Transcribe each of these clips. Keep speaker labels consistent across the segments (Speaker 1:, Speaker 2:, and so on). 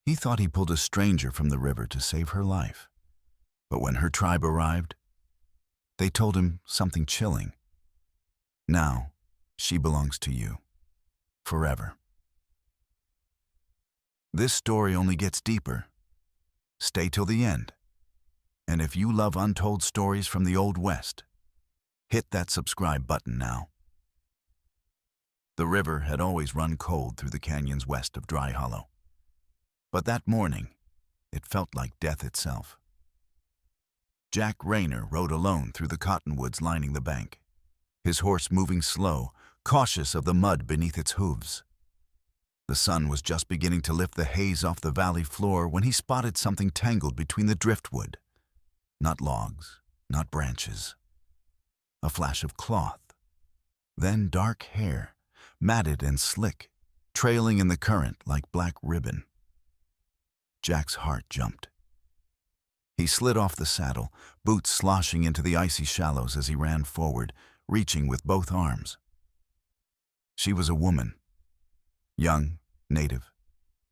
Speaker 1: He thought he pulled a stranger from the river to save her life. But when her tribe arrived, they told him something chilling. Now, she belongs to you. Forever. This story only gets deeper. Stay till the end. And if you love untold stories from the Old West, hit that subscribe button now. The river had always run cold through the canyons west of Dry Hollow. But that morning, it felt like death itself. Jack Rayner rode alone through the cottonwoods lining the bank, his horse moving slow, cautious of the mud beneath its hooves. The sun was just beginning to lift the haze off the valley floor when he spotted something tangled between the driftwood. Not logs, not branches. A flash of cloth, then dark hair, matted and slick, trailing in the current like black ribbon. Jack's heart jumped. He slid off the saddle, boots sloshing into the icy shallows as he ran forward, reaching with both arms. She was a woman. Young, native,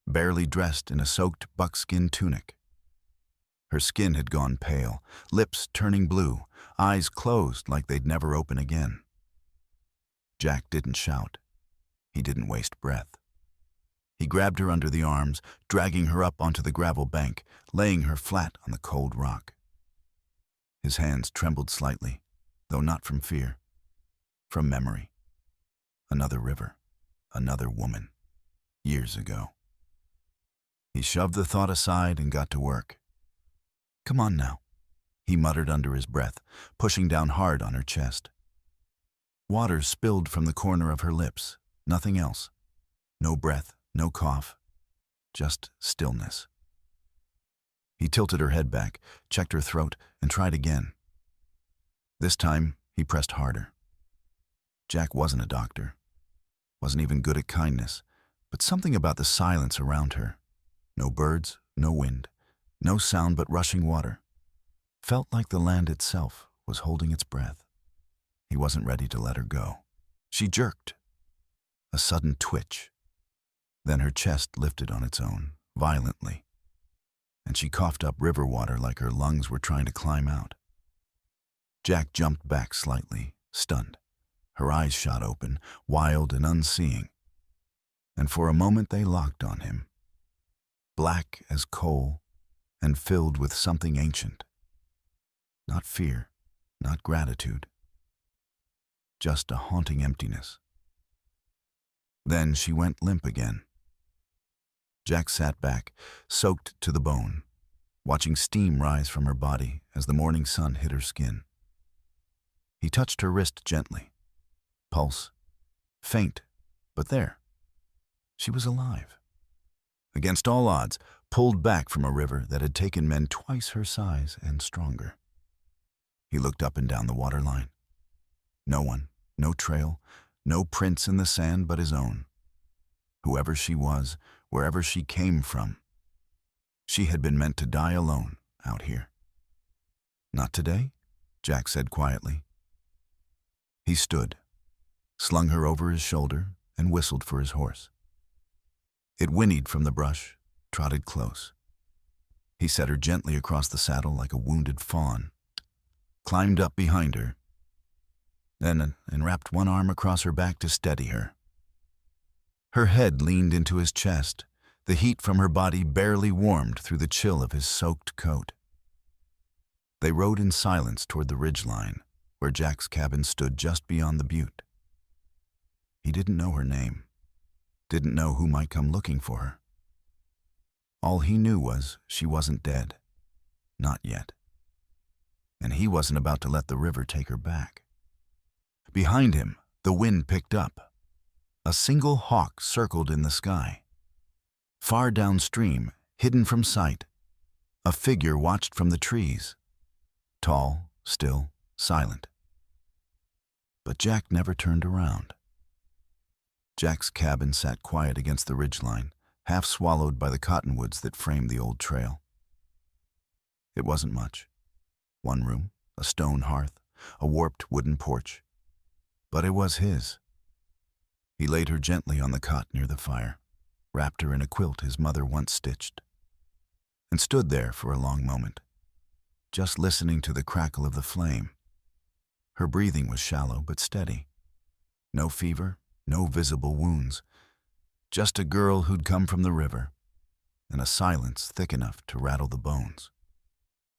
Speaker 1: barely dressed in a soaked buckskin tunic. Her skin had gone pale, lips turning blue, eyes closed like they'd never open again. Jack didn't shout. He didn't waste breath. He grabbed her under the arms, dragging her up onto the gravel bank, laying her flat on the cold rock. His hands trembled slightly, though not from fear, from memory. Another river, another woman, years ago. He shoved the thought aside and got to work. "Come on now," he muttered under his breath, pushing down hard on her chest. Water spilled from the corner of her lips, nothing else. No breath, no cough, just stillness. He tilted her head back, checked her throat, and tried again. This time, he pressed harder. Jack wasn't a doctor, wasn't even good at kindness, but something about the silence around her, no birds, no wind, no sound but rushing water, felt like the land itself was holding its breath. He wasn't ready to let her go. She jerked. A sudden twitch. Then her chest lifted on its own, violently, and she coughed up river water like her lungs were trying to climb out. Jack jumped back slightly, stunned. Her eyes shot open, wild and unseeing, and for a moment they locked on him, black as coal and filled with something ancient. Not fear, not gratitude, just a haunting emptiness. Then she went limp again. Jack sat back, soaked to the bone, watching steam rise from her body as the morning sun hit her skin. He touched her wrist gently. Pulse, faint, but there. She was alive. Against all odds, pulled back from a river that had taken men twice her size and stronger. He looked up and down the waterline. No one, no trail, no prints in the sand but his own. Whoever she was, wherever she came from, she had been meant to die alone out here. "Not today," Jack said quietly. He stood, slung her over his shoulder, and whistled for his horse. It whinnied from the brush, trotted close. He set her gently across the saddle like a wounded fawn, climbed up behind her, then wrapped one arm across her back to steady her. Her head leaned into his chest, the heat from her body barely warmed through the chill of his soaked coat. They rode in silence toward the ridgeline, where Jack's cabin stood just beyond the butte. He didn't know her name, didn't know who might come looking for her. All he knew was she wasn't dead, not yet. And he wasn't about to let the river take her back. Behind him, the wind picked up. A single hawk circled in the sky. Far downstream, hidden from sight, a figure watched from the trees. Tall, still, silent. But Jack never turned around. Jack's cabin sat quiet against the ridgeline, half swallowed by the cottonwoods that framed the old trail. It wasn't much. One room, a stone hearth, a warped wooden porch. But it was his. He laid her gently on the cot near the fire, wrapped her in a quilt his mother once stitched, and stood there for a long moment, just listening to the crackle of the flame. Her breathing was shallow but steady. No fever, no visible wounds. Just a girl who'd come from the river, and a silence thick enough to rattle the bones.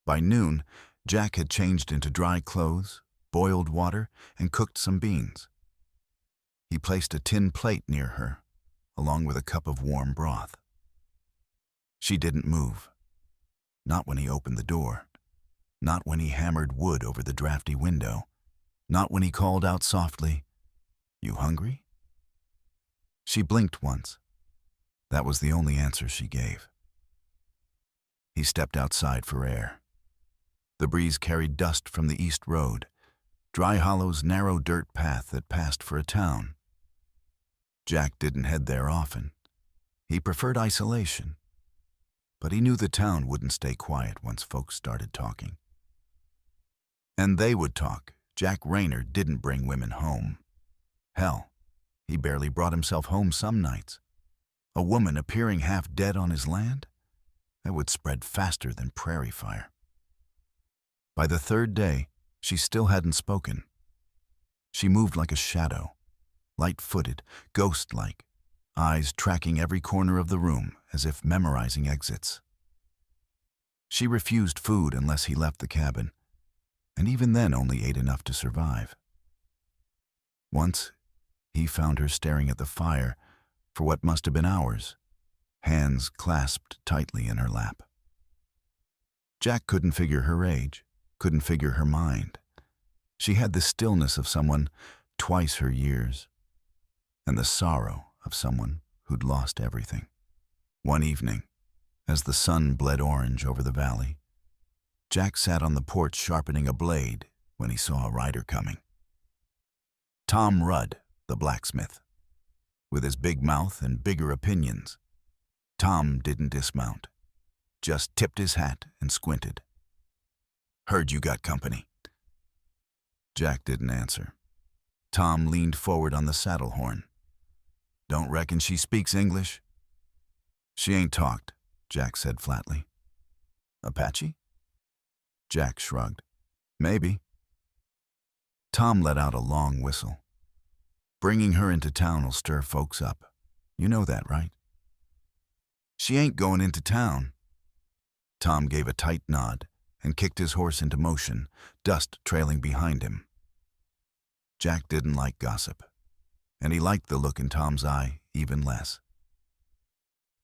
Speaker 1: By noon, Jack had changed into dry clothes, boiled water, and cooked some beans. He placed a tin plate near her, along with a cup of warm broth. She didn't move. Not when he opened the door. Not when he hammered wood over the drafty window. Not when he called out softly, "You hungry?" She blinked once. That was the only answer she gave. He stepped outside for air. The breeze carried dust from the east road, Dry Hollow's narrow dirt path that passed for a town. Jack didn't head there often. He preferred isolation. But he knew the town wouldn't stay quiet once folks started talking. And they would talk. Jack Rayner didn't bring women home. Hell, he barely brought himself home some nights. A woman appearing half dead on his land? That would spread faster than prairie fire. By the third day, she still hadn't spoken. She moved like a shadow, light-footed, ghost-like, eyes tracking every corner of the room as if memorizing exits. She refused food unless he left the cabin, and even then only ate enough to survive. Once, he found her staring at the fire for what must have been hours, hands clasped tightly in her lap. Jack couldn't figure her age, couldn't figure her mind. She had the stillness of someone twice her years, and the sorrow of someone who'd lost everything. One evening, as the sun bled orange over the valley, Jack sat on the porch sharpening a blade when he saw a rider coming. Tom Rudd, the blacksmith. With his big mouth and bigger opinions, Tom didn't dismount, just tipped his hat and squinted. "Heard you got company." Jack didn't answer. Tom leaned forward on the saddle horn. "Don't reckon she speaks English?" "She ain't talked," Jack said flatly. "Apache?" Jack shrugged. "Maybe." Tom let out a long whistle. "Bringing her into town'll stir folks up. You know that, right?" "She ain't going into town." Tom gave a tight nod and kicked his horse into motion, dust trailing behind him. Jack didn't like gossip, and he liked the look in Tom's eye even less.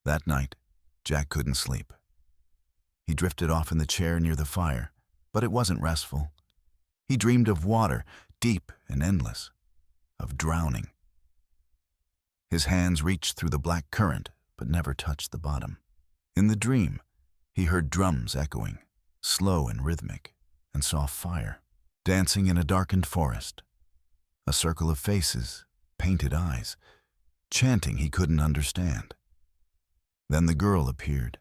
Speaker 1: That night, Jack couldn't sleep. He drifted off in the chair near the fire, but it wasn't restful. He dreamed of water, deep and endless, of drowning. His hands reached through the black current, but never touched the bottom. In the dream, he heard drums echoing, slow and rhythmic, and saw fire, dancing in a darkened forest. A circle of faces, painted eyes, chanting he couldn't understand. Then the girl appeared.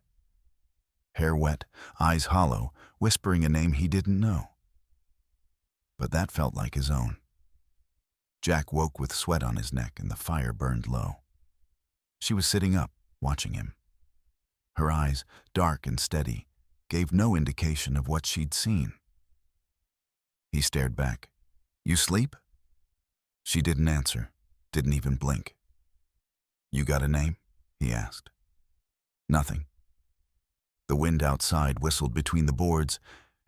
Speaker 1: Hair wet, eyes hollow, whispering a name he didn't know. But that felt like his own. Jack woke with sweat on his neck and the fire burned low. She was sitting up, watching him. Her eyes, dark and steady, gave no indication of what she'd seen. He stared back. "You sleep?" She didn't answer, didn't even blink. "You got a name?" he asked. "Nothing." The wind outside whistled between the boards,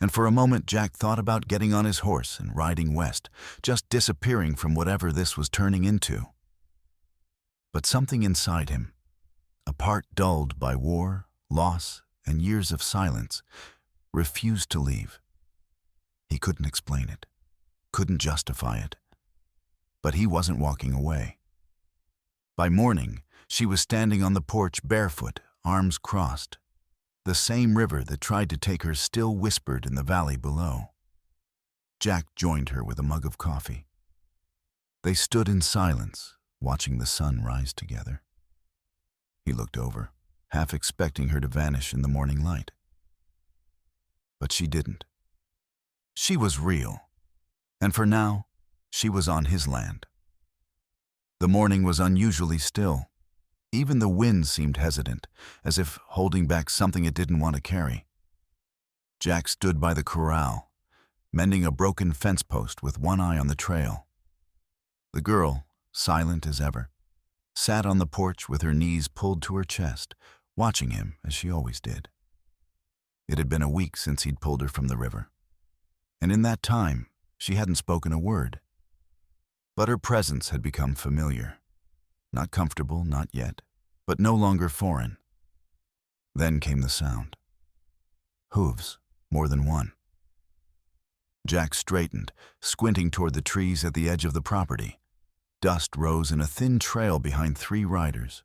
Speaker 1: and for a moment Jack thought about getting on his horse and riding west, just disappearing from whatever this was turning into. But something inside him, a part dulled by war, loss, and years of silence, refused to leave. He couldn't explain it, couldn't justify it. But he wasn't walking away. By morning, she was standing on the porch barefoot, arms crossed. The same river that tried to take her still whispered in the valley below. Jack joined her with a mug of coffee. They stood in silence, watching the sun rise together. He looked over, half expecting her to vanish in the morning light. But she didn't. She was real, and for now, she was on his land. The morning was unusually still. Even the wind seemed hesitant, as if holding back something it didn't want to carry. Jack stood by the corral, mending a broken fence post with one eye on the trail. The girl, silent as ever, sat on the porch with her knees pulled to her chest, watching him as she always did. It had been a week since he'd pulled her from the river, and in that time she hadn't spoken a word. But her presence had become familiar. Not comfortable, not yet, but no longer foreign. Then came the sound. Hooves, more than one. Jack straightened, squinting toward the trees at the edge of the property. Dust rose in a thin trail behind 3 riders,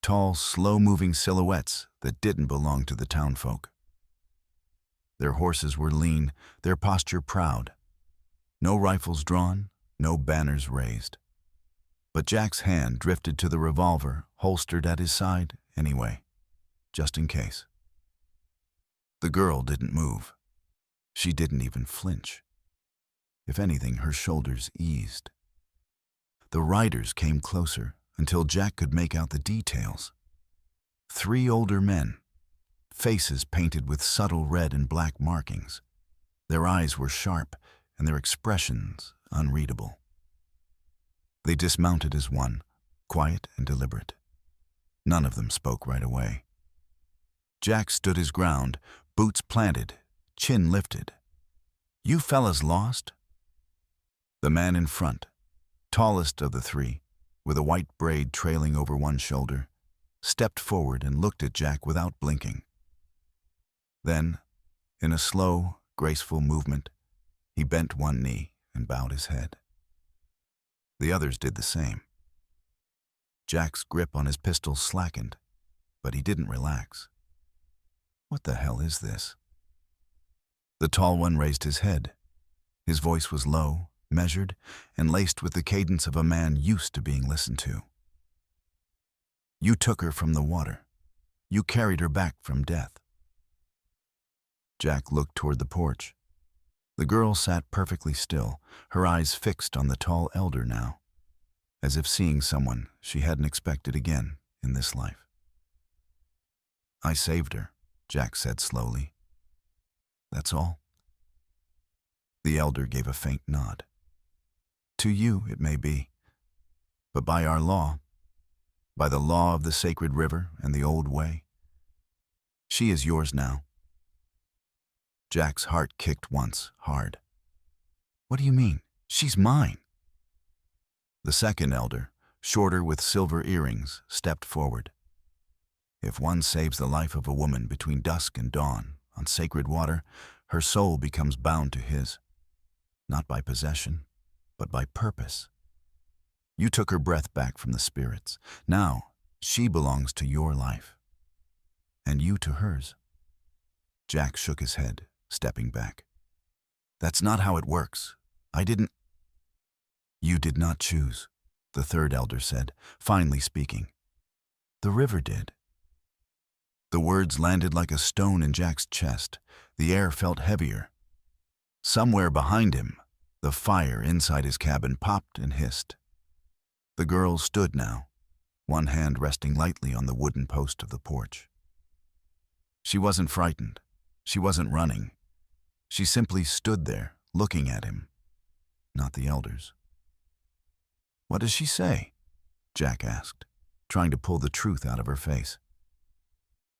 Speaker 1: tall, slow-moving silhouettes that didn't belong to the townfolk. Their horses were lean, their posture proud. No rifles drawn, no banners raised. But Jack's hand drifted to the revolver holstered at his side anyway, just in case. The girl didn't move. She didn't even flinch. If anything, her shoulders eased. The riders came closer until Jack could make out the details. 3 older men, faces painted with subtle red and black markings. Their eyes were sharp and their expressions unreadable. They dismounted as one, quiet and deliberate. None of them spoke right away. Jack stood his ground, boots planted, chin lifted. "You fellas lost?" The man in front, tallest of the 3, with a white braid trailing over one shoulder, stepped forward and looked at Jack without blinking. Then, in a slow, graceful movement, he bent one knee and bowed his head. The others did the same. Jack's grip on his pistol slackened, but he didn't relax. What the hell is this? The tall one raised his head. His voice was low, measured, and laced with the cadence of a man used to being listened to. "You took her from the water. You carried her back from death." Jack looked toward the porch. The girl sat perfectly still, her eyes fixed on the tall elder now, as if seeing someone she hadn't expected again in this life. "I saved her," Jack said slowly. "That's all." The elder gave a faint nod. "To you, it may be, but by our law, by the law of the sacred river and the old way, she is yours now." Jack's heart kicked once, hard. "What do you mean? She's mine." The second elder, shorter with silver earrings, stepped forward. "If one saves the life of a woman between dusk and dawn on sacred water, her soul becomes bound to his, not by possession, but by purpose. You took her breath back from the spirits. Now she belongs to your life, and you to hers." Jack shook his head, stepping back. "That's not how it works. I didn't—" "You did not choose," the third elder said, finally speaking. "The river did." The words landed like a stone in Jack's chest. The air felt heavier. Somewhere behind him, the fire inside his cabin popped and hissed. The girl stood now, one hand resting lightly on the wooden post of the porch. She wasn't frightened. She wasn't running. She simply stood there, looking at him, not the elders. "What does she say?" Jack asked, trying to pull the truth out of her face.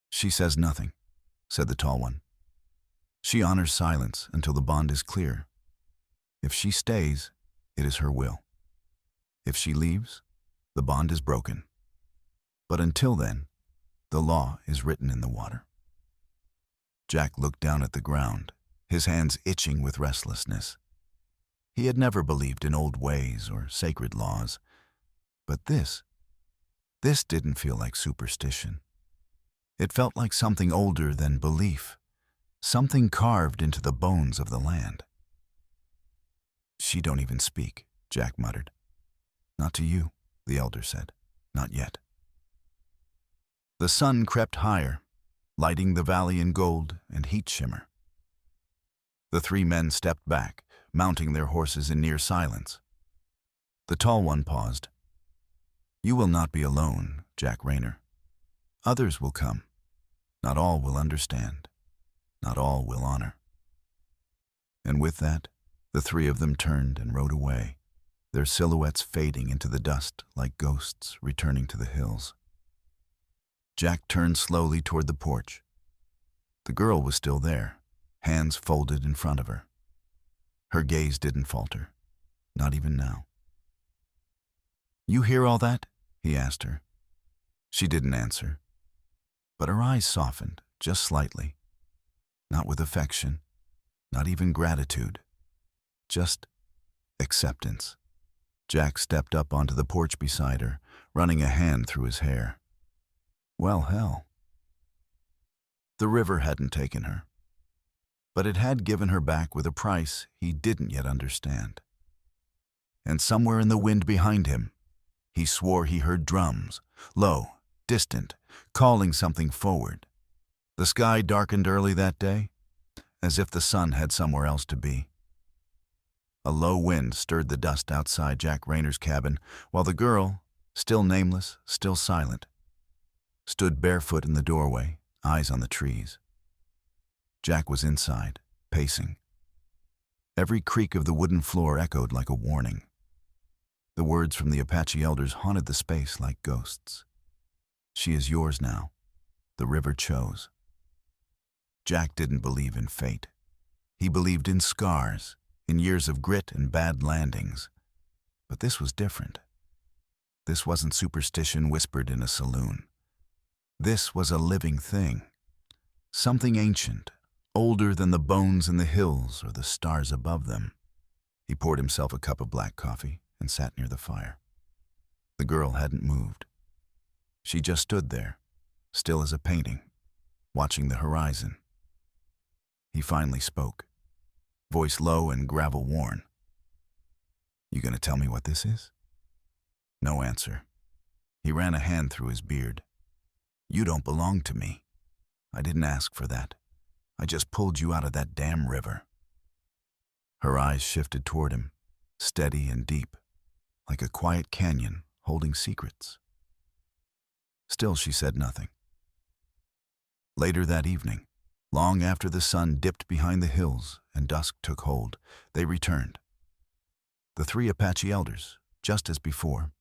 Speaker 1: "She says nothing," said the tall one. "She honors silence until the bond is clear. If she stays, it is her will. If she leaves, the bond is broken. But until then, the law is written in the water." Jack looked down at the ground, his hands itching with restlessness. He had never believed in old ways or sacred laws, but this didn't feel like superstition. It felt like something older than belief, something carved into the bones of the land. "She don't even speak," Jack muttered. "Not to you," the elder said. "Not yet." The sun crept higher, lighting the valley in gold and heat shimmer. The 3 men stepped back, mounting their horses in near silence. The tall one paused. You will not be alone, Jack Rayner. Others will come. Not all will understand. Not all will honor. And with that, the three of them turned and rode away, their silhouettes fading into the dust like ghosts returning to the hills. Jack turned slowly toward the porch. The girl was still there, hands folded in front of her. Her gaze didn't falter, not even now. "You hear all that?" he asked her. She didn't answer, but her eyes softened just slightly, not with affection, not even gratitude, just acceptance. Jack stepped up onto the porch beside her, running a hand through his hair. Well, hell. The river hadn't taken her, but it had given her back with a price he didn't yet understand. And somewhere in the wind behind him, he swore he heard drums, low, distant, calling something forward. The sky darkened early that day, as if the sun had somewhere else to be. A low wind stirred the dust outside Jack Rayner's cabin, while the girl, still nameless, still silent, stood barefoot in the doorway, eyes on the trees. Jack was inside, pacing. Every creak of the wooden floor echoed like a warning. The words from the Apache elders haunted the space like ghosts. She is yours now. The river chose. Jack didn't believe in fate. He believed in scars, in years of grit and bad landings. But this was different. This wasn't superstition whispered in a saloon. This was a living thing. Something ancient, older than the bones in the hills or the stars above them. He poured himself a cup of black coffee and sat near the fire. The girl hadn't moved. She just stood there, still as a painting, watching the horizon. He finally spoke, voice low and gravel-worn. "You gonna tell me what this is?" No answer. He ran a hand through his beard. "You don't belong to me. I didn't ask for that. I just pulled you out of that damn river." Her eyes shifted toward him, steady and deep, like a quiet canyon holding secrets. Still, she said nothing. Later that evening, long after the sun dipped behind the hills and dusk took hold, they returned. The three Apache elders, just as before,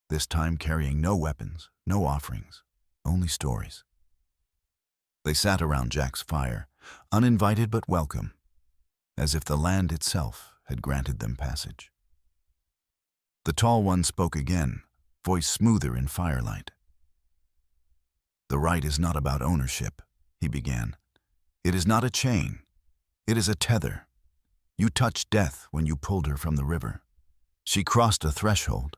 Speaker 1: this time carrying no weapons, no offerings, only stories. They sat around Jack's fire, uninvited but welcome, as if the land itself had granted them passage. The tall one spoke again, voice smoother in firelight. "The right is not about ownership," he began. "It is not a chain. It is a tether. You touched death when you pulled her from the river. She crossed a threshold,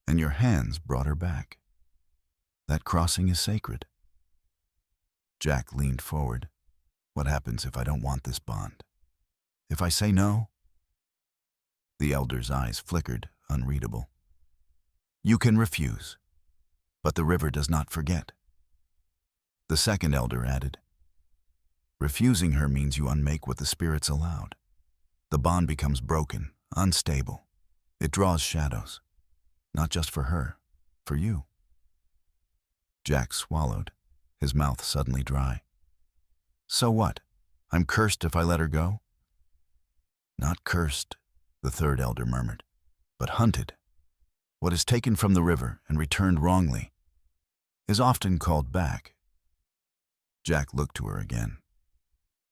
Speaker 1: and your hands brought her back. That crossing is sacred." Jack leaned forward. "What happens if I don't want this bond? If I say no?" The elder's eyes flickered, unreadable. "You can refuse, but the river does not forget." The second elder added, "Refusing her means you unmake what the spirits allowed. The bond becomes broken, unstable. It draws shadows, not just for her, for you." Jack swallowed, his mouth suddenly dry. "So what? I'm cursed if I let her go?" "Not cursed," the third elder murmured, "but hunted. What is taken from the river and returned wrongly is often called back." Jack looked to her again.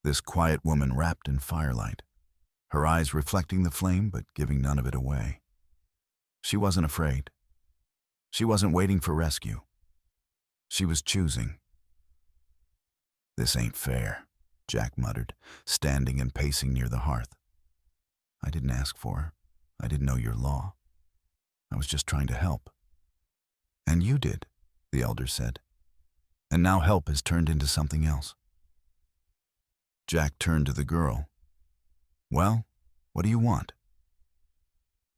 Speaker 1: This quiet woman wrapped in firelight, her eyes reflecting the flame but giving none of it away. She wasn't afraid. She wasn't waiting for rescue. She was choosing. "This ain't fair," Jack muttered, standing and pacing near the hearth. "I didn't ask for her. I didn't know your law. I was just trying to help." "And you did," the elder said. "And now help has turned into something else." Jack turned to the girl. "Well, what do you want?"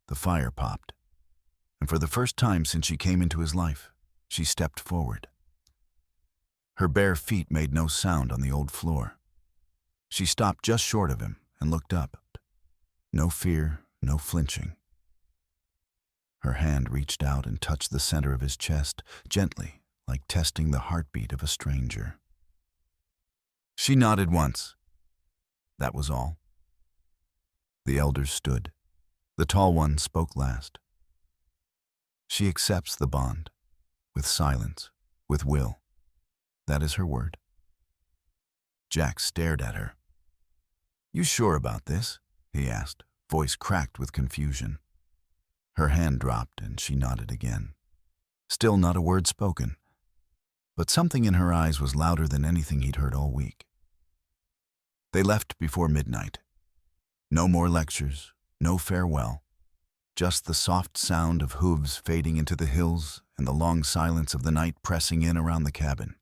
Speaker 1: The fire popped, and for the first time since she came into his life, she stepped forward. Her bare feet made no sound on the old floor. She stopped just short of him and looked up. No fear, no flinching. Her hand reached out and touched the center of his chest, gently, like testing the heartbeat of a stranger. She nodded once. That was all. The elders stood. The tall one spoke last. She accepts the bond, with silence, with will. That is her word. Jack stared at her. You sure about this? He asked, voice cracked with confusion. Her hand dropped and she nodded again. Still not a word spoken, but something in her eyes was louder than anything he'd heard all week. They left before midnight. No more lectures, no farewell, just the soft sound of hooves fading into the hills and the long silence of the night pressing in around the cabin.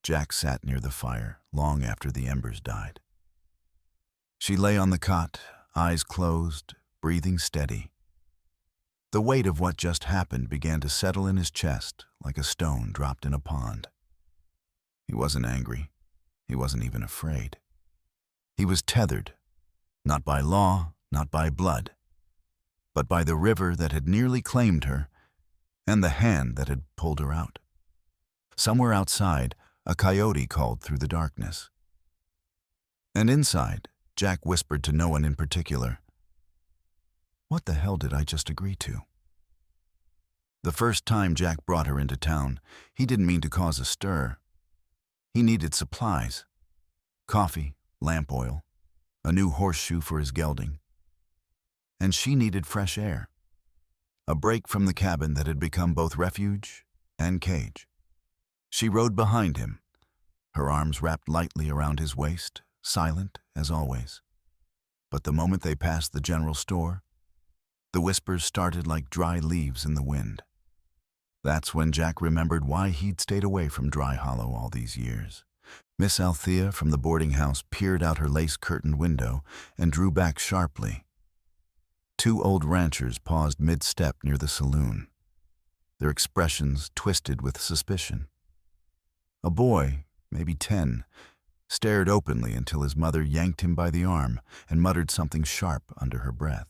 Speaker 1: Jack sat near the fire long after the embers died. She lay on the cot, eyes closed, breathing steady. The weight of what just happened began to settle in his chest like a stone dropped in a pond. He wasn't angry. He wasn't even afraid. He was tethered, not by law, not by blood, but by the river that had nearly claimed her and the hand that had pulled her out. Somewhere outside, a coyote called through the darkness. And inside, Jack whispered to no one in particular, "What the hell did I just agree to?" The first time Jack brought her into town, he didn't mean to cause a stir. He needed supplies. Coffee, lamp oil, a new horseshoe for his gelding. And she needed fresh air. A break from the cabin that had become both refuge and cage. She rode behind him, her arms wrapped lightly around his waist, silent as always. But the moment they passed the general store, the whispers started like dry leaves in the wind. That's when Jack remembered why he'd stayed away from Dry Hollow all these years. Miss Althea from the boarding house peered out her lace-curtained window and drew back sharply. Two old ranchers paused mid-step near the saloon, their expressions twisted with suspicion. A boy, maybe 10, stared openly until his mother yanked him by the arm and muttered something sharp under her breath.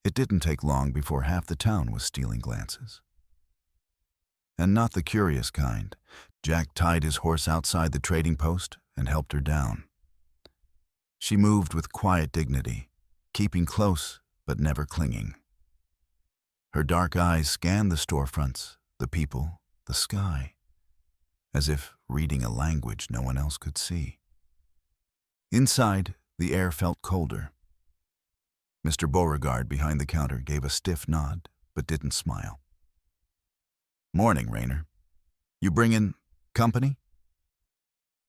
Speaker 1: It didn't take long before half the town was stealing glances. And not the curious kind. Jack tied his horse outside the trading post and helped her down. She moved with quiet dignity, keeping close but never clinging. Her dark eyes scanned the storefronts, the people, the sky, as if reading a language no one else could see. Inside, the air felt colder. Mr. Beauregard behind the counter gave a stiff nod, but didn't smile. "Morning, Rayner. You bringin' company?"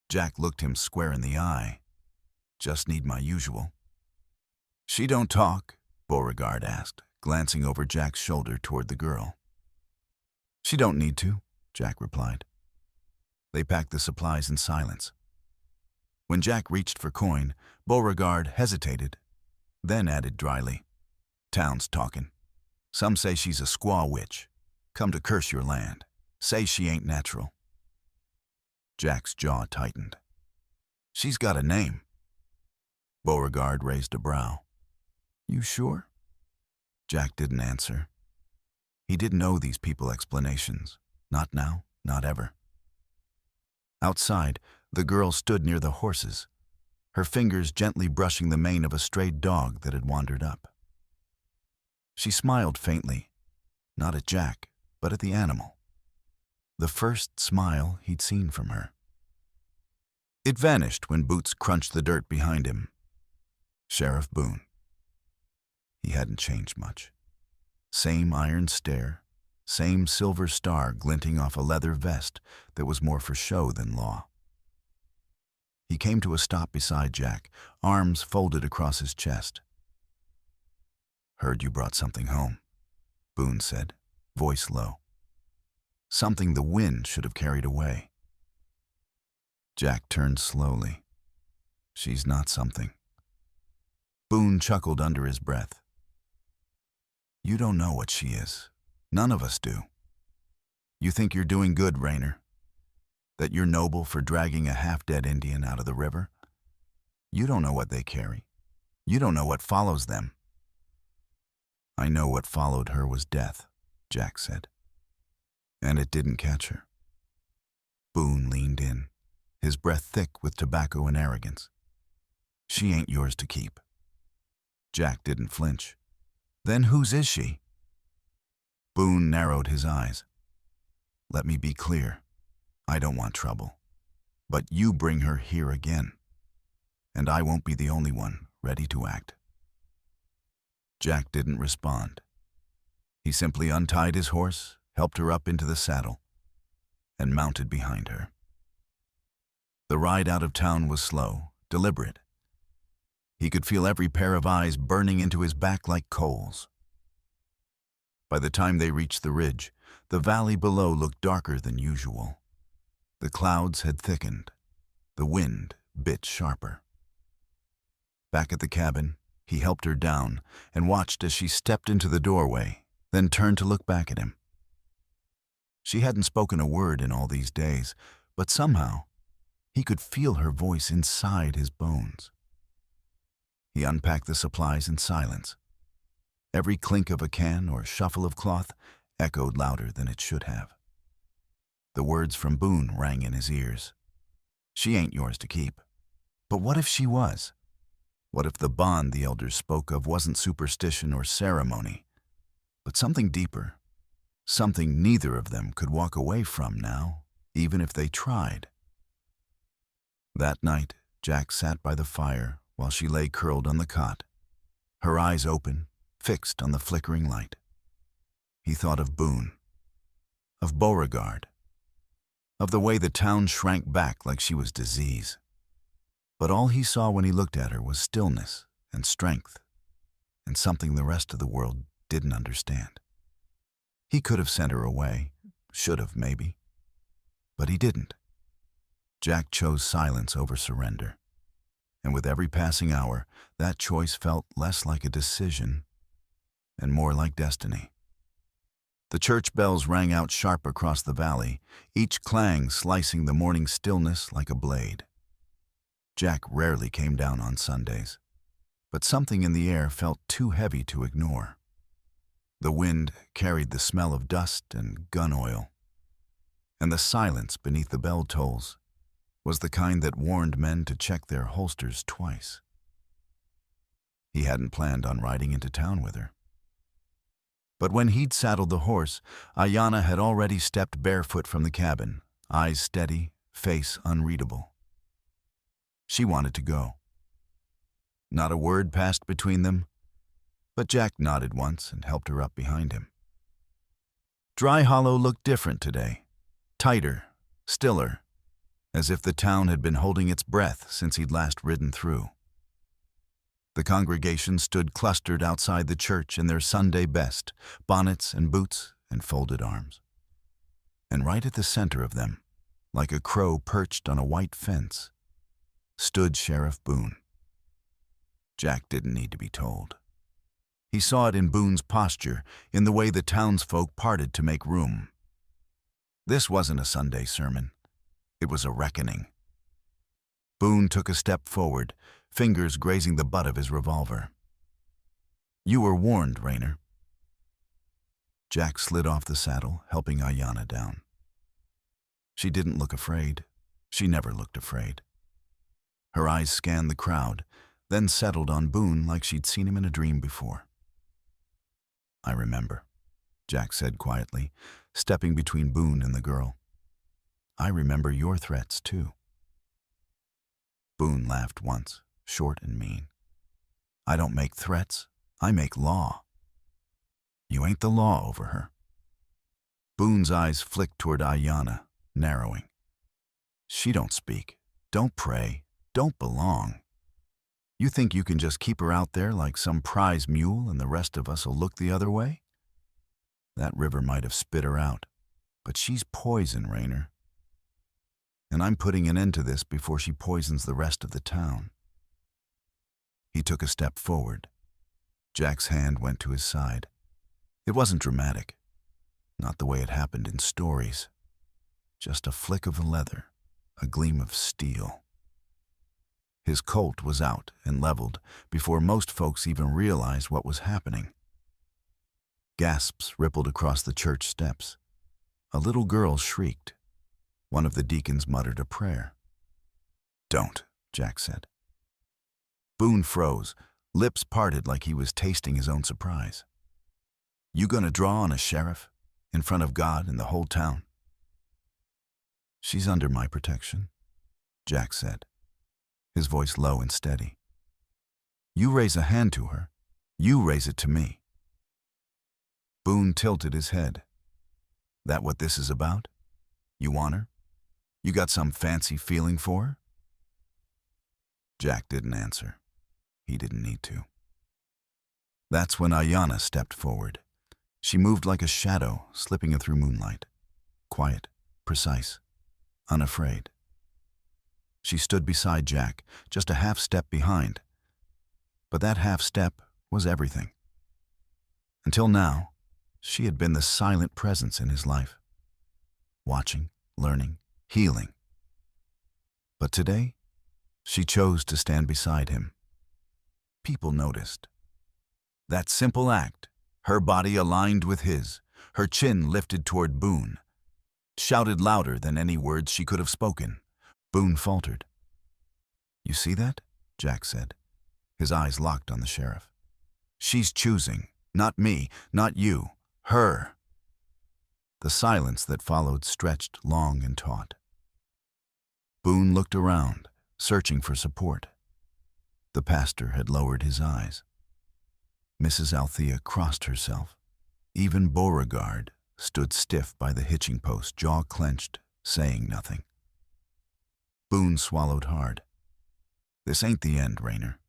Speaker 1: Jack looked him square in the eye. "Just need my usual." "She don't talk?" Beauregard asked, glancing over Jack's shoulder toward the girl. "She don't need to," Jack replied. They packed the supplies in silence. When Jack reached for coin, Beauregard hesitated, then added dryly, "Town's talkin'. Some say she's a squaw witch, come to curse your land. Say she ain't natural." Jack's jaw tightened. "She's got a name." Beauregard raised a brow. "You sure?" Jack didn't answer. He didn't owe these people explanations. Not now, not ever. Outside, the girl stood near the horses, her fingers gently brushing the mane of a strayed dog that had wandered up. She smiled faintly, not at Jack, but at the animal. The first smile he'd seen from her. It vanished when boots crunched the dirt behind him. Sheriff Boone. He hadn't changed much. Same iron stare, same silver star glinting off a leather vest that was more for show than law. He came to a stop beside Jack, arms folded across his chest. "Heard you brought something home," Boone said, voice low. Something the wind should have carried away. Jack turned slowly. "She's not something." Boone chuckled under his breath. "You don't know what she is. None of us do. You think you're doing good, Rayner? That you're noble for dragging a half-dead Indian out of the river? You don't know what they carry. You don't know what follows them." I know what followed her was death, Jack said. And it didn't catch her. Boone leaned in, his breath thick with tobacco and arrogance. She ain't yours to keep. Jack didn't flinch. Then whose is she? Boone narrowed his eyes. Let me be clear. I don't want trouble. But you bring her here again. And I won't be the only one ready to act. Jack didn't respond. He simply untied his horse, helped her up into the saddle, and mounted behind her. The ride out of town was slow, deliberate. He could feel every pair of eyes burning into his back like coals. By the time they reached the ridge, the valley below looked darker than usual. The clouds had thickened. The wind bit sharper. Back at the cabin, he helped her down and watched as she stepped into the doorway, then turned to look back at him. She hadn't spoken a word in all these days, but somehow he could feel her voice inside his bones. He unpacked the supplies in silence. Every clink of a can or shuffle of cloth echoed louder than it should have. The words from Boone rang in his ears. She ain't yours to keep. But what if she was? What if the bond the elders spoke of wasn't superstition or ceremony, but something deeper, something neither of them could walk away from now, even if they tried? That night, Jack sat by the fire while she lay curled on the cot, her eyes open, fixed on the flickering light. He thought of Boone, of Beauregard, of the way the town shrank back like she was disease. But all he saw when he looked at her was stillness and strength, and something the rest of the world didn't understand. He could have sent her away, should have maybe, but he didn't. Jack chose silence over surrender, and with every passing hour, that choice felt less like a decision and more like destiny. The church bells rang out sharp across the valley, each clang slicing the morning stillness like a blade. Jack rarely came down on Sundays, but something in the air felt too heavy to ignore. The wind carried the smell of dust and gun oil, and the silence beneath the bell tolls was the kind that warned men to check their holsters twice. He hadn't planned on riding into town with her. But when he'd saddled the horse, Ayanna had already stepped barefoot from the cabin, eyes steady, face unreadable. She wanted to go. Not a word passed between them, but Jack nodded once and helped her up behind him. Dry Hollow looked different today, tighter, stiller, as if the town had been holding its breath since he'd last ridden through. The congregation stood clustered outside the church in their Sunday best, bonnets and boots and folded arms. And right at the center of them, like a crow perched on a white fence, stood Sheriff Boone. Jack didn't need to be told. He saw it in Boone's posture, in the way the townsfolk parted to make room. This wasn't a Sunday sermon. It was a reckoning. Boone took a step forward, fingers grazing the butt of his revolver. You were warned, Raynor. Jack slid off the saddle, helping Ayanna down. She didn't look afraid. She never looked afraid. Her eyes scanned the crowd, then settled on Boone like she'd seen him in a dream before. I remember, Jack said quietly, stepping between Boone and the girl. I remember your threats, too. Boone laughed once, short and mean. I don't make threats, I make law. You ain't the law over her. Boone's eyes flicked toward Ayanna, narrowing. She don't speak, don't pray, don't belong. You think you can just keep her out there like some prize mule and the rest of us'll look the other way? That river might have spit her out, but she's poison, Raynor. And I'm putting an end to this before she poisons the rest of the town. He took a step forward. Jack's hand went to his side. It wasn't dramatic, not the way it happened in stories. Just a flick of leather, a gleam of steel. His Colt was out and leveled before most folks even realized what was happening. Gasps rippled across the church steps. A little girl shrieked. One of the deacons muttered a prayer. "Don't," Jack said. Boone froze, lips parted like he was tasting his own surprise. "You gonna draw on a sheriff? In front of God and the whole town?" "She's under my protection," Jack said, his voice low and steady. "You raise a hand to her, you raise it to me." Boone tilted his head. "That what this is about? You want her? You got some fancy feeling for her?" Jack didn't answer. He didn't need to. That's when Ayanna stepped forward. She moved like a shadow slipping in through moonlight. Quiet, precise, unafraid. She stood beside Jack, just a half step behind. But that half step was everything. Until now, she had been the silent presence in his life. Watching, learning, healing. But today, she chose to stand beside him. People noticed. That simple act, her body aligned with his, her chin lifted toward Boone, shouted louder than any words she could have spoken. Boone faltered. "You see that?" Jack said, his eyes locked on the sheriff. "She's choosing, not me, not you, her." The silence that followed stretched long and taut. Boone looked around, searching for support. The pastor had lowered his eyes. Mrs. Althea crossed herself. Even Beauregard stood stiff by the hitching post, jaw clenched, saying nothing. Boone swallowed hard. "This ain't the end, Rayner."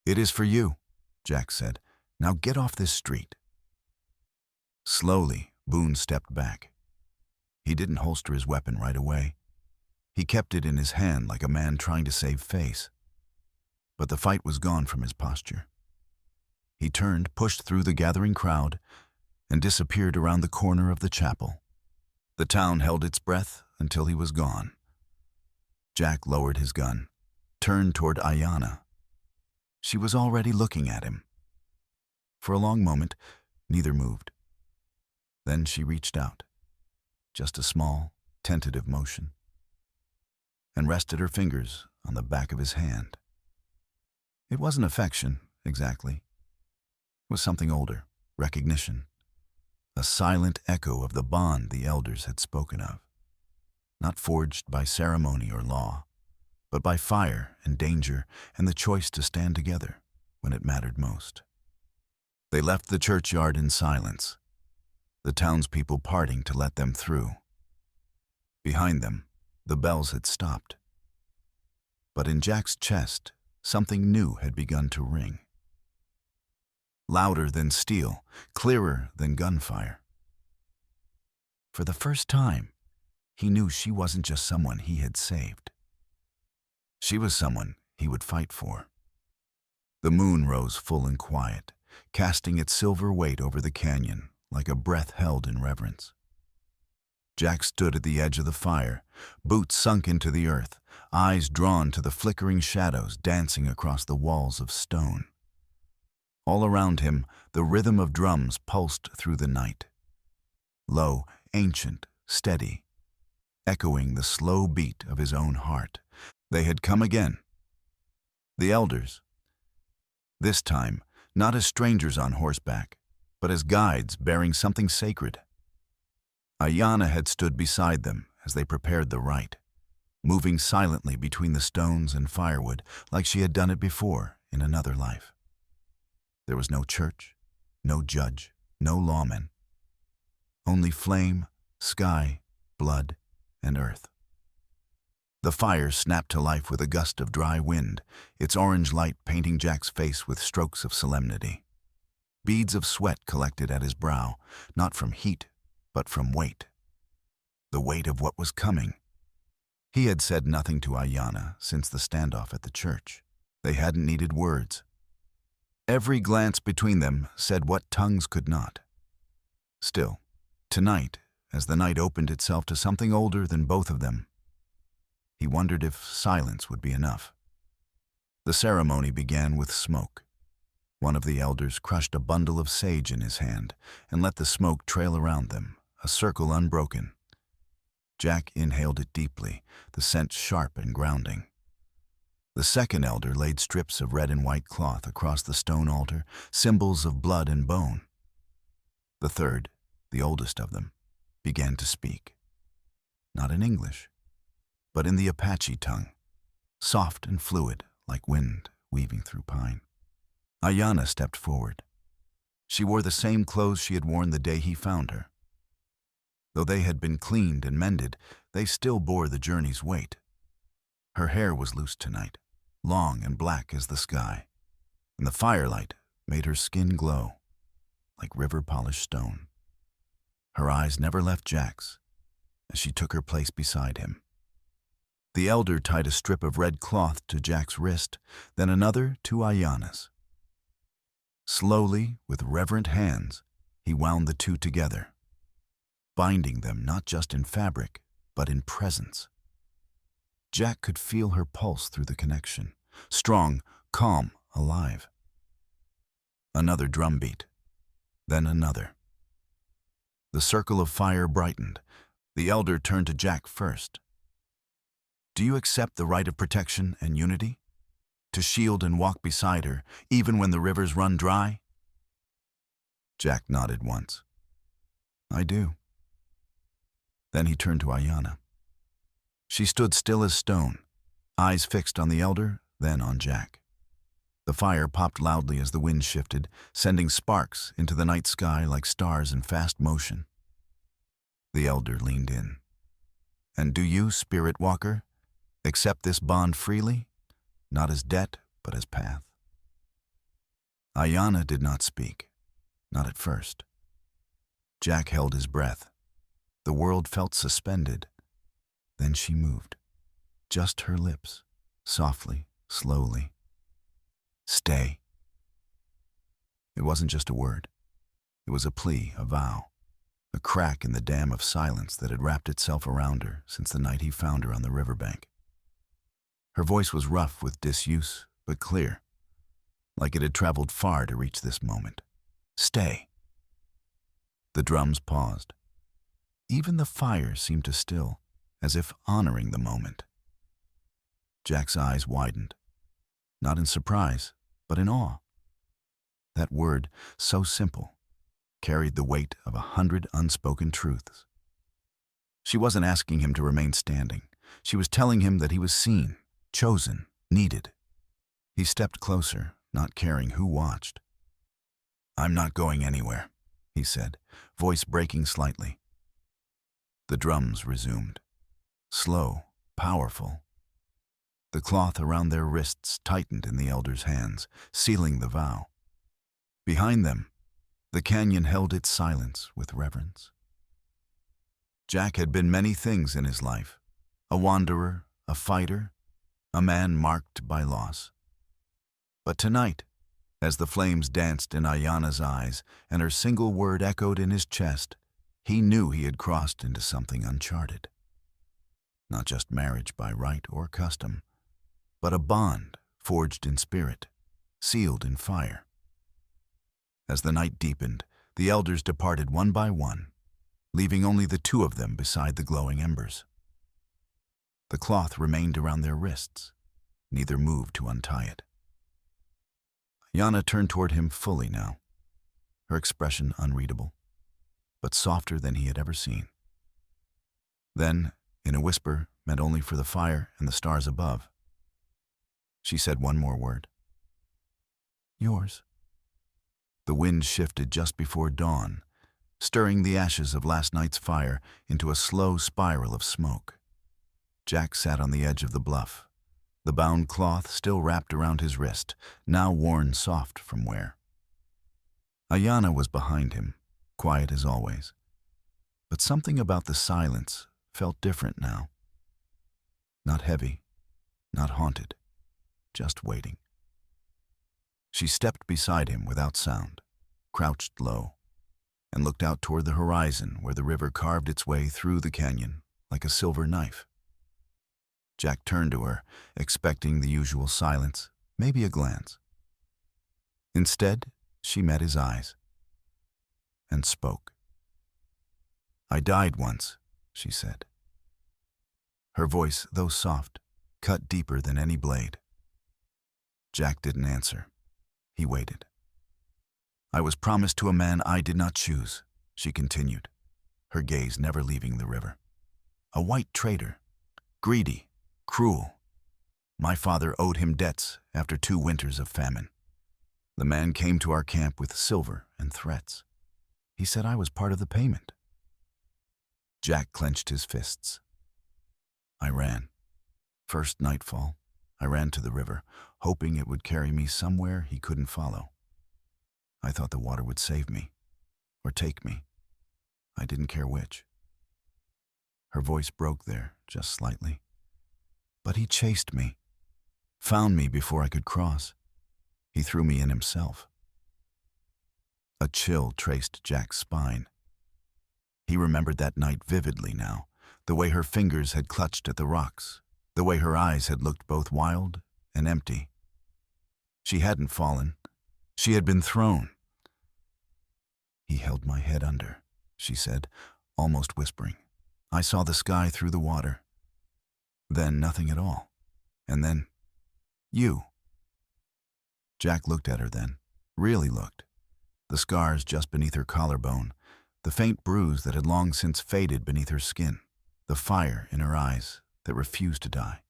Speaker 1: "It is for you," Jack said. "Now get off this street." Slowly, Boone stepped back. He didn't holster his weapon right away. He kept it in his hand like a man trying to save face. But the fight was gone from his posture. He turned, pushed through the gathering crowd, and disappeared around the corner of the chapel. The town held its breath until he was gone. Jack lowered his gun, turned toward Ayanna. She was already looking at him. For a long moment, neither moved. Then she reached out, just a small, tentative motion, and rested her fingers on the back of his hand. It wasn't affection, exactly. It was something older, recognition, a silent echo of the bond the elders had spoken of, not forged by ceremony or law, but by fire and danger and the choice to stand together when it mattered most. They left the churchyard in silence, the townspeople parting to let them through. Behind them, the bells had stopped. But in Jack's chest, something new had begun to ring. Louder than steel, clearer than gunfire. For the first time, he knew she wasn't just someone he had saved. She was someone he would fight for. The moon rose full and quiet, casting its silver weight over the canyon like a breath held in reverence. Jack stood at the edge of the fire, boots sunk into the earth, eyes drawn to the flickering shadows dancing across the walls of stone. All around him, the rhythm of drums pulsed through the night. Low, ancient, steady, echoing the slow beat of his own heart. They had come again. The elders. This time, not as strangers on horseback, but as guides bearing something sacred. Ayanna had stood beside them as they prepared the rite, moving silently between the stones and firewood like she had done it before in another life. There was no church, no judge, no lawman. Only flame, sky, blood, and earth. The fire snapped to life with a gust of dry wind, its orange light painting Jack's face with strokes of solemnity. Beads of sweat collected at his brow, not from heat, but from weight. The weight of what was coming. He had said nothing to Ayanna since the standoff at the church. They hadn't needed words. Every glance between them said what tongues could not. Still, tonight, as the night opened itself to something older than both of them, he wondered if silence would be enough. The ceremony began with smoke. One of the elders crushed a bundle of sage in his hand and let the smoke trail around them, a circle unbroken. Jack inhaled it deeply, the scent sharp and grounding. The second elder laid strips of red and white cloth across the stone altar, symbols of blood and bone. The third, the oldest of them, began to speak. Not in English, but in the Apache tongue, soft and fluid like wind weaving through pine. Ayanna stepped forward. She wore the same clothes she had worn the day he found her. Though they had been cleaned and mended, they still bore the journey's weight. Her hair was loose tonight, long and black as the sky, and the firelight made her skin glow like river-polished stone. Her eyes never left Jack's as she took her place beside him. The elder tied a strip of red cloth to Jack's wrist, then another to Ayanna's. Slowly, with reverent hands, he wound the two together, binding them not just in fabric, but in presence. Jack could feel her pulse through the connection, strong, calm, alive. Another drumbeat, then another. The circle of fire brightened. The elder turned to Jack first. "Do you accept the right of protection and unity? To shield and walk beside her, even when the rivers run dry?" Jack nodded once. "I do." Then he turned to Ayanna. She stood still as stone, eyes fixed on the elder, then on Jack. The fire popped loudly as the wind shifted, sending sparks into the night sky like stars in fast motion. The elder leaned in. "And do you, Spirit Walker, accept this bond freely, not as debt, but as path?" Ayanna did not speak, not at first. Jack held his breath. The world felt suspended. Then she moved, just her lips, softly, slowly. "Stay." It wasn't just a word. It was a plea, a vow, a crack in the dam of silence that had wrapped itself around her since the night he found her on the riverbank. Her voice was rough with disuse, but clear, like it had traveled far to reach this moment. "Stay." The drums paused. Even the fire seemed to still, as if honoring the moment. Jack's eyes widened, not in surprise, but in awe. That word, so simple, carried the weight of 100 unspoken truths. She wasn't asking him to remain standing. She was telling him that he was seen, chosen, needed. He stepped closer, not caring who watched. "I'm not going anywhere," he said, voice breaking slightly. The drums resumed, slow, powerful. The cloth around their wrists tightened in the elder's hands, sealing the vow. Behind them, the canyon held its silence with reverence. Jack had been many things in his life: a wanderer, a fighter, a man marked by loss. But tonight, as the flames danced in Ayanna's eyes and her single word echoed in his chest, he knew he had crossed into something uncharted. Not just marriage by right or custom, but a bond forged in spirit, sealed in fire. As the night deepened, the elders departed one by one, leaving only the two of them beside the glowing embers. The cloth remained around their wrists. Neither moved to untie it. Ayanna turned toward him fully now, her expression unreadable, but softer than he had ever seen. Then, in a whisper meant only for the fire and the stars above, she said one more word. "Yours." The wind shifted just before dawn, stirring the ashes of last night's fire into a slow spiral of smoke. Jack sat on the edge of the bluff, the bound cloth still wrapped around his wrist, now worn soft from wear. Ayanna was behind him, quiet as always. But something about the silence felt different now. Not heavy, not haunted, just waiting. She stepped beside him without sound, crouched low, and looked out toward the horizon where the river carved its way through the canyon like a silver knife. Jack turned to her, expecting the usual silence, maybe a glance. Instead, she met his eyes and spoke. "I died once," she said. Her voice, though soft, cut deeper than any blade. Jack didn't answer. He waited. "I was promised to a man I did not choose," she continued, her gaze never leaving the river. "A white trader, greedy, cruel. My father owed him debts after 2 winters of famine. The man came to our camp with silver and threats. He said I was part of the payment." Jack clenched his fists. "I ran. First nightfall, I ran to the river, hoping it would carry me somewhere he couldn't follow. I thought the water would save me, or take me. I didn't care which." Her voice broke there, just slightly. "But he chased me, found me before I could cross. He threw me in himself." A chill traced Jack's spine. He remembered that night vividly now, the way her fingers had clutched at the rocks, the way her eyes had looked both wild and empty. She hadn't fallen. She had been thrown. "He held my head under," she said, almost whispering. "I saw the sky through the water. Then nothing at all. And then, you." Jack looked at her then, really looked. The scars just beneath her collarbone, the faint bruise that had long since faded beneath her skin, the fire in her eyes that refused to die.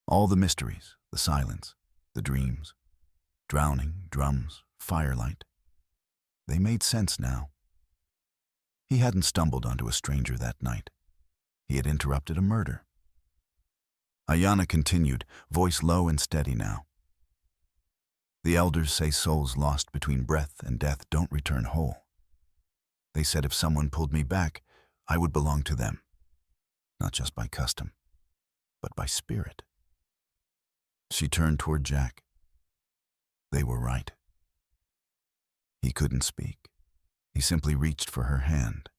Speaker 1: All the mysteries, the silence, the dreams, drowning, drums, firelight. They made sense now. He hadn't stumbled onto a stranger that night. He had interrupted a murder. Ayanna continued, voice low and steady now. "The elders say souls lost between breath and death don't return whole. They said if someone pulled me back, I would belong to them. Not just by custom, but by spirit." She turned toward Jack. They were right. He couldn't speak. He simply reached for her hand.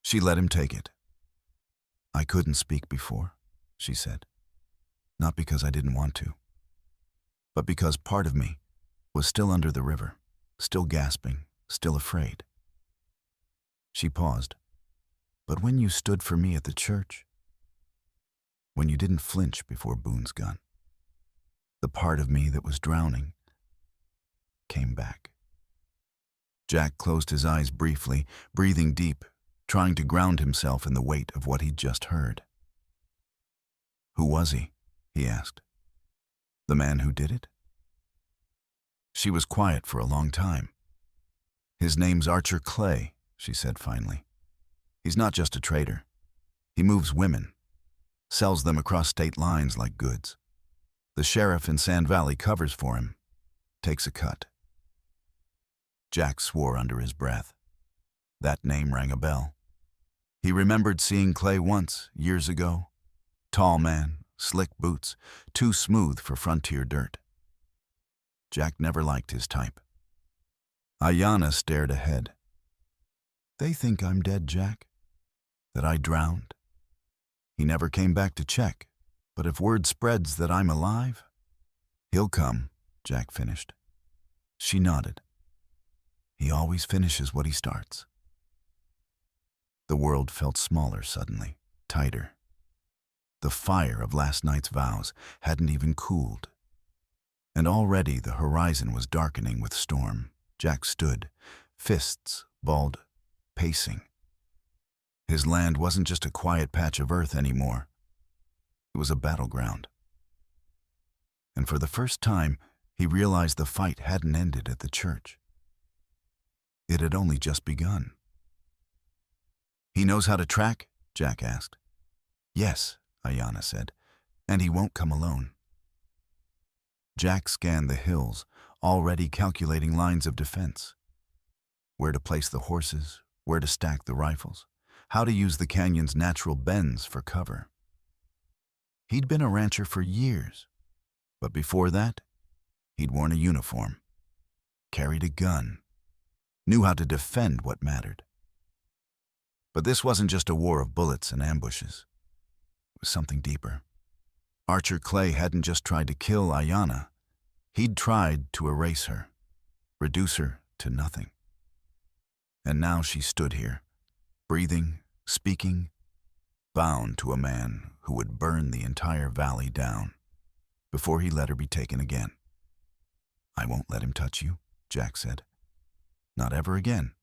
Speaker 1: She let him take it. "I couldn't speak before," she said. "Not because I didn't want to, but because part of me was still under the river, still gasping, still afraid." She paused. "But when you stood for me at the church, when you didn't flinch before Boone's gun, the part of me that was drowning came back." Jack closed his eyes briefly, breathing deep, trying to ground himself in the weight of what he'd just heard. "Who was he?" he asked. "The man who did it?" She was quiet for a long time. "His name's Archer Clay," she said finally. "He's not just a trader. He moves women, sells them across state lines like goods. The sheriff in Sand Valley covers for him, takes a cut." Jack swore under his breath. That name rang a bell. He remembered seeing Clay once, years ago. Tall man, slick boots, too smooth for frontier dirt. Jack never liked his type. Ayanna stared ahead. "They think I'm dead, Jack. That I drowned. He never came back to check, but if word spreads that I'm alive..." "He'll come," Jack finished. She nodded. "He always finishes what he starts." The world felt smaller suddenly, tighter. The fire of last night's vows hadn't even cooled. And already the horizon was darkening with storm. Jack stood, fists balled, pacing. His land wasn't just a quiet patch of earth anymore. It was a battleground. And for the first time, he realized the fight hadn't ended at the church. It had only just begun. "He knows how to track?" Jack asked. "Yes," Ayanna said, "and he won't come alone." Jack scanned the hills, already calculating lines of defense. Where to place the horses, where to stack the rifles, how to use the canyon's natural bends for cover. He'd been a rancher for years, but before that, he'd worn a uniform, carried a gun, knew how to defend what mattered. But this wasn't just a war of bullets and ambushes. It was something deeper. Archer Clay hadn't just tried to kill Ayanna. He'd tried to erase her. reduce her to nothing. And now she stood here, breathing, speaking, bound to a man who would burn the entire valley down before he let her be taken again. "I won't let him touch you," Jack said. "Not ever again."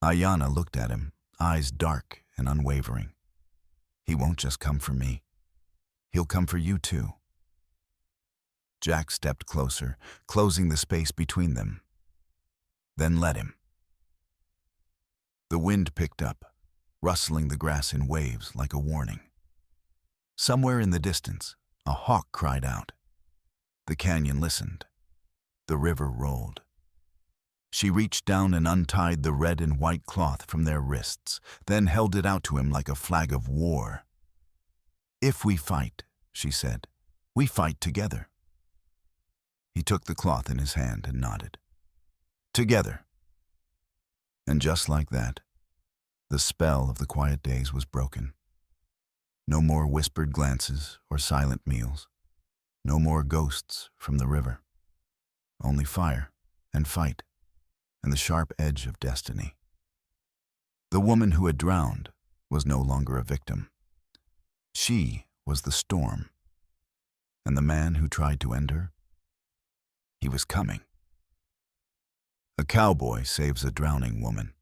Speaker 1: Ayanna looked at him, eyes dark and unwavering. "He won't just come for me. He'll come for you too." Jack stepped closer, closing the space between them. "Then let him." The wind picked up, rustling the grass in waves like a warning. Somewhere in the distance, a hawk cried out. The canyon listened. The river rolled. She reached down and untied the red and white cloth from their wrists, then held it out to him like a flag of war. "If we fight," she said, "we fight together." He took the cloth in his hand and nodded. "Together." And just like that, the spell of the quiet days was broken. No more whispered glances or silent meals. No more ghosts from the river. Only fire and fight and the sharp edge of destiny. The woman who had drowned was no longer a victim. She was the storm. And the man who tried to end her, he was coming. A cowboy saves a drowning woman,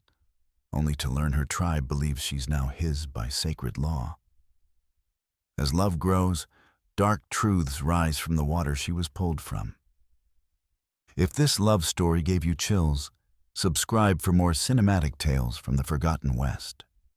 Speaker 1: only to learn her tribe believes she's now his by sacred law. As love grows, dark truths rise from the water she was pulled from. If this love story gave you chills, subscribe for more cinematic tales from the Forgotten West.